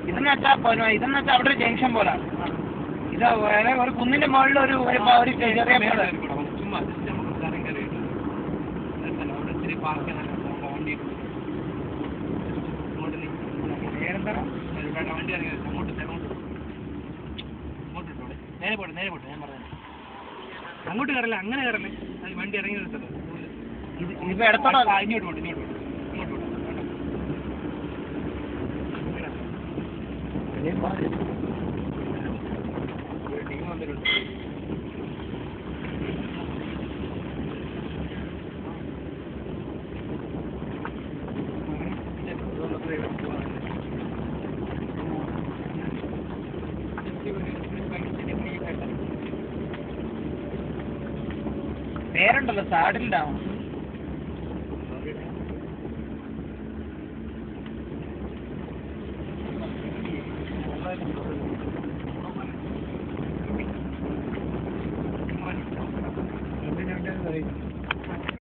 ഇതെന്ന് വെച്ചാൽ അവിടെ ഒരു ജംഗ്ഷൻ പോലെ ഇത് ഒരു കുന്നിന്റെ മുകളിൽ ഒരു ചെറിയ നേരെ പോട്ടെ ഞാൻ പറഞ്ഞു അങ്ങോട്ട് കയറല്ലേ അങ്ങനെ കയറല്ലേ അത് വണ്ടി ഇറങ്ങി നിർത്തല്ലോ ഇപ്പൊ ഇടത്തോടാ ഇങ്ങോട്ട് പോട്ടെ ടീം വന്നിട്ടുണ്ട് പേരുണ്ടല്ലോ സാഡിലുണ്ടാവും എന്തിനാ